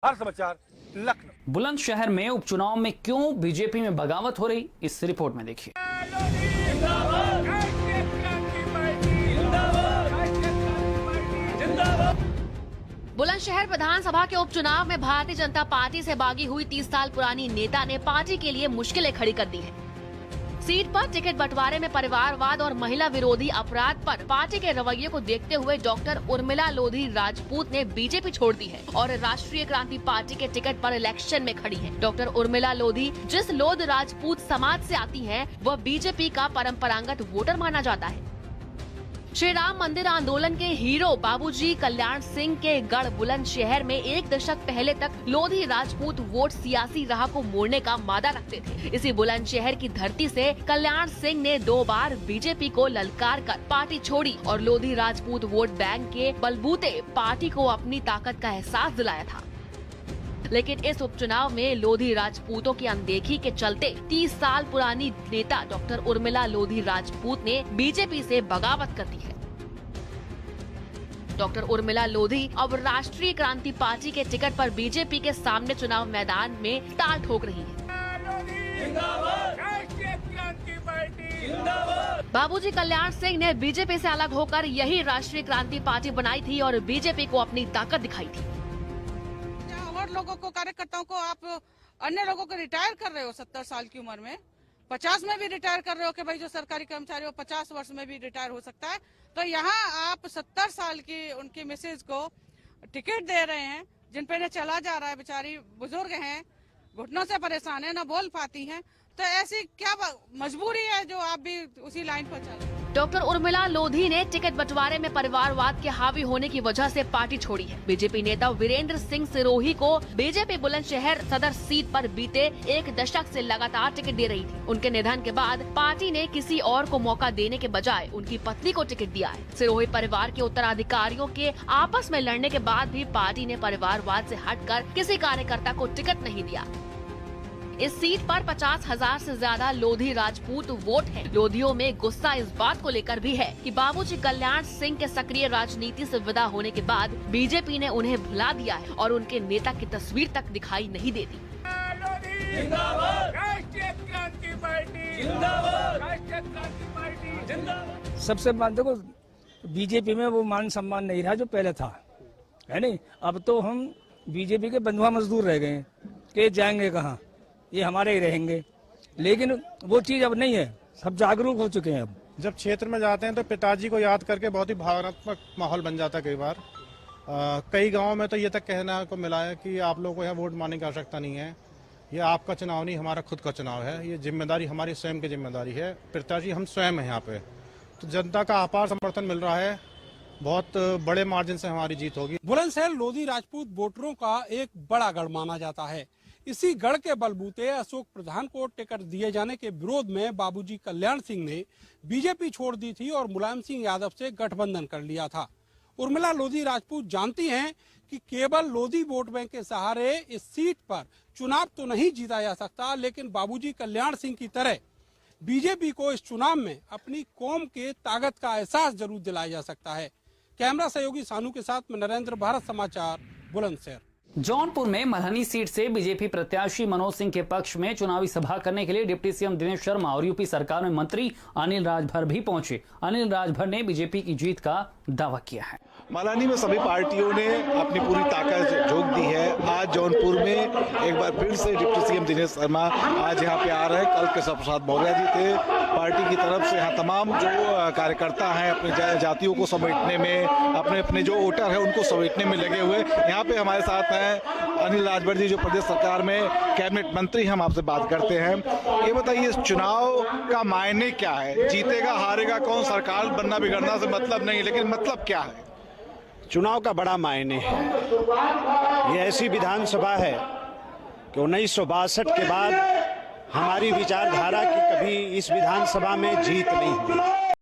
हर समाचार लखनऊ। बुलंदशहर में उपचुनाव में क्यों बीजेपी में बगावत हो रही, इस रिपोर्ट में देखिए। बुलंदशहर विधानसभा के उपचुनाव में भारतीय जनता पार्टी से बागी हुई 30 साल पुरानी नेता ने पार्टी के लिए मुश्किलें खड़ी कर दी हैं। सीट पर टिकट बंटवारे में परिवारवाद और महिला विरोधी अपराध पर पार्टी के रवैये को देखते हुए डॉक्टर उर्मिला लोधी राजपूत ने बीजेपी छोड़ दी है और राष्ट्रीय क्रांति पार्टी के टिकट पर इलेक्शन में खड़ी हैं। डॉक्टर उर्मिला लोधी जिस लोध राजपूत समाज से आती हैं, वह बीजेपी का परंपरागत वोटर माना जाता है। श्री राम मंदिर आंदोलन के हीरो बाबूजी कल्याण सिंह के गढ़ बुलंदशहर में एक दशक पहले तक लोधी राजपूत वोट सियासी राह को मोड़ने का मादा रखते थे। इसी बुलंदशहर की धरती से कल्याण सिंह ने 2 बार बीजेपी को ललकार कर पार्टी छोड़ी और लोधी राजपूत वोट बैंक के बलबूते पार्टी को अपनी ताकत का एहसास दिलाया था। लेकिन इस उपचुनाव में लोधी राजपूतों की अनदेखी के चलते 30 साल पुरानी नेता डॉक्टर उर्मिला लोधी राजपूत ने बीजेपी से बगावत कर दी है। डॉक्टर उर्मिला लोधी अब राष्ट्रीय क्रांति पार्टी के टिकट पर बीजेपी के सामने चुनाव मैदान में ताल ठोक रही है। बाबूजी कल्याण सिंह ने बीजेपी से अलग होकर यही राष्ट्रीय क्रांति पार्टी बनाई थी और बीजेपी को अपनी ताकत दिखाई थी। लोगों को, कार्यकर्ताओं को आप अन्य लोगों को रिटायर कर रहे हो 70 साल की उम्र में, 50 में भी रिटायर कर रहे हो कि भाई जो सरकारी कर्मचारी हो 50 वर्ष में भी रिटायर हो सकता है। तो यहाँ आप 70 साल की उनकी मिसेज को टिकट दे रहे हैं, जिन पे न चला जा रहा है, बेचारी बुजुर्ग हैं, घुटनों से परेशान है, न बोल पाती हैं। तो ऐसी क्या मजबूरी है जो आप भी उसी लाइन पर चल रहे हैं? डॉक्टर उर्मिला लोधी ने टिकट बंटवारे में परिवारवाद के हावी होने की वजह से पार्टी छोड़ी है। बीजेपी नेता वीरेंद्र सिंह सिरोही को बीजेपी बुलंदशहर सदर सीट पर बीते 1 दशक से लगातार टिकट दे रही थी। उनके निधन के बाद पार्टी ने किसी और को मौका देने के बजाय उनकी पत्नी को टिकट दिया है। सिरोही परिवार के उत्तराधिकारियों के आपस में लड़ने के बाद भी पार्टी ने परिवारवाद से हटकर किसी कार्यकर्ता को टिकट नहीं दिया। इस सीट पर 50,000 से ज्यादा लोधी राजपूत वोट हैं। लोधियों में गुस्सा इस बात को लेकर भी है कि बाबूजी कल्याण सिंह के सक्रिय राजनीति से विदा होने के बाद बीजेपी ने उन्हें भुला दिया है और उनके नेता की तस्वीर तक दिखाई नहीं देती। सबसे मान देखो, बीजेपी में वो मान सम्मान नहीं रहा जो पहले था, है नहीं। अब तो हम बीजेपी के बंधुआ मजदूर रह गए कि जाएंगे कहाँ, ये हमारे ही रहेंगे। लेकिन वो चीज अब नहीं है, सब जागरूक हो चुके हैं। अब जब क्षेत्र में जाते हैं तो पिताजी को याद करके बहुत ही भावनात्मक माहौल बन जाता है। कई बार कई गांवों में तो ये तक कहना को मिला है कि आप लोगों को यहाँ वोट मारने की आवश्यकता नहीं है, ये आपका चुनाव नहीं, हमारा खुद का चुनाव है, ये जिम्मेदारी हमारी स्वयं की जिम्मेदारी है। पिताजी हम स्वयं हैं यहाँ पे। तो जनता का अपार समर्थन मिल रहा है, बहुत बड़े मार्जिन से हमारी जीत होगी। बुलंदशहर लोधी राजपूत वोटरों का एक बड़ा गढ़ माना जाता है। इसी गढ़ के बलबूते अशोक प्रधान को टिकट दिए जाने के विरोध में बाबूजी कल्याण सिंह ने बीजेपी छोड़ दी थी और मुलायम सिंह यादव से गठबंधन कर लिया था। उर्मिला लोधी राजपूत जानती हैं कि केवल लोधी वोट बैंक के सहारे इस सीट पर चुनाव तो नहीं जीता जा सकता, लेकिन बाबूजी कल्याण सिंह की तरह बीजेपी को इस चुनाव में अपनी कौम के ताकत का एहसास जरूर दिलाया जा सकता है। कैमरा सहयोगी सानू के साथ में नरेंद्र, भारत समाचार, बुलंदशहर। जौनपुर में मल्हनी सीट से बीजेपी प्रत्याशी मनोज सिंह के पक्ष में चुनावी सभा करने के लिए डिप्टी सीएम दिनेश शर्मा और यूपी सरकार में मंत्री अनिल राजभर भी पहुंचे। अनिल राजभर ने बीजेपी की जीत का दावा किया है। मल्हनी में सभी पार्टियों ने अपनी पूरी ताकत झोंक दी है। आज जौनपुर में एक बार फिर से डिप्टी सीएम दिनेश शर्मा आज यहाँ पे आ रहे हैं। कल केशव प्रसाद मौर्य जी थे। पार्टी की तरफ से यहाँ तमाम जो कार्यकर्ता हैं अपने जातियों को समेटने में, अपने जो वोटर है उनको समेटने में लगे हुए। यहाँ पे हमारे साथ हैं अनिल राजभर जी, जो प्रदेश सरकार में कैबिनेट मंत्री। हम आपसे बात करते हैं, ये बताइए इस चुनाव का मायने क्या है? जीतेगा हारेगा कौन, सरकार बनना बिगड़ना से मतलब नहीं, लेकिन मतलब क्या है? चुनाव का बड़ा मायने है। ये ऐसी विधानसभा है कि 1962 के बाद हमारी विचारधारा की कभी इस विधानसभा में जीत नहीं हुई।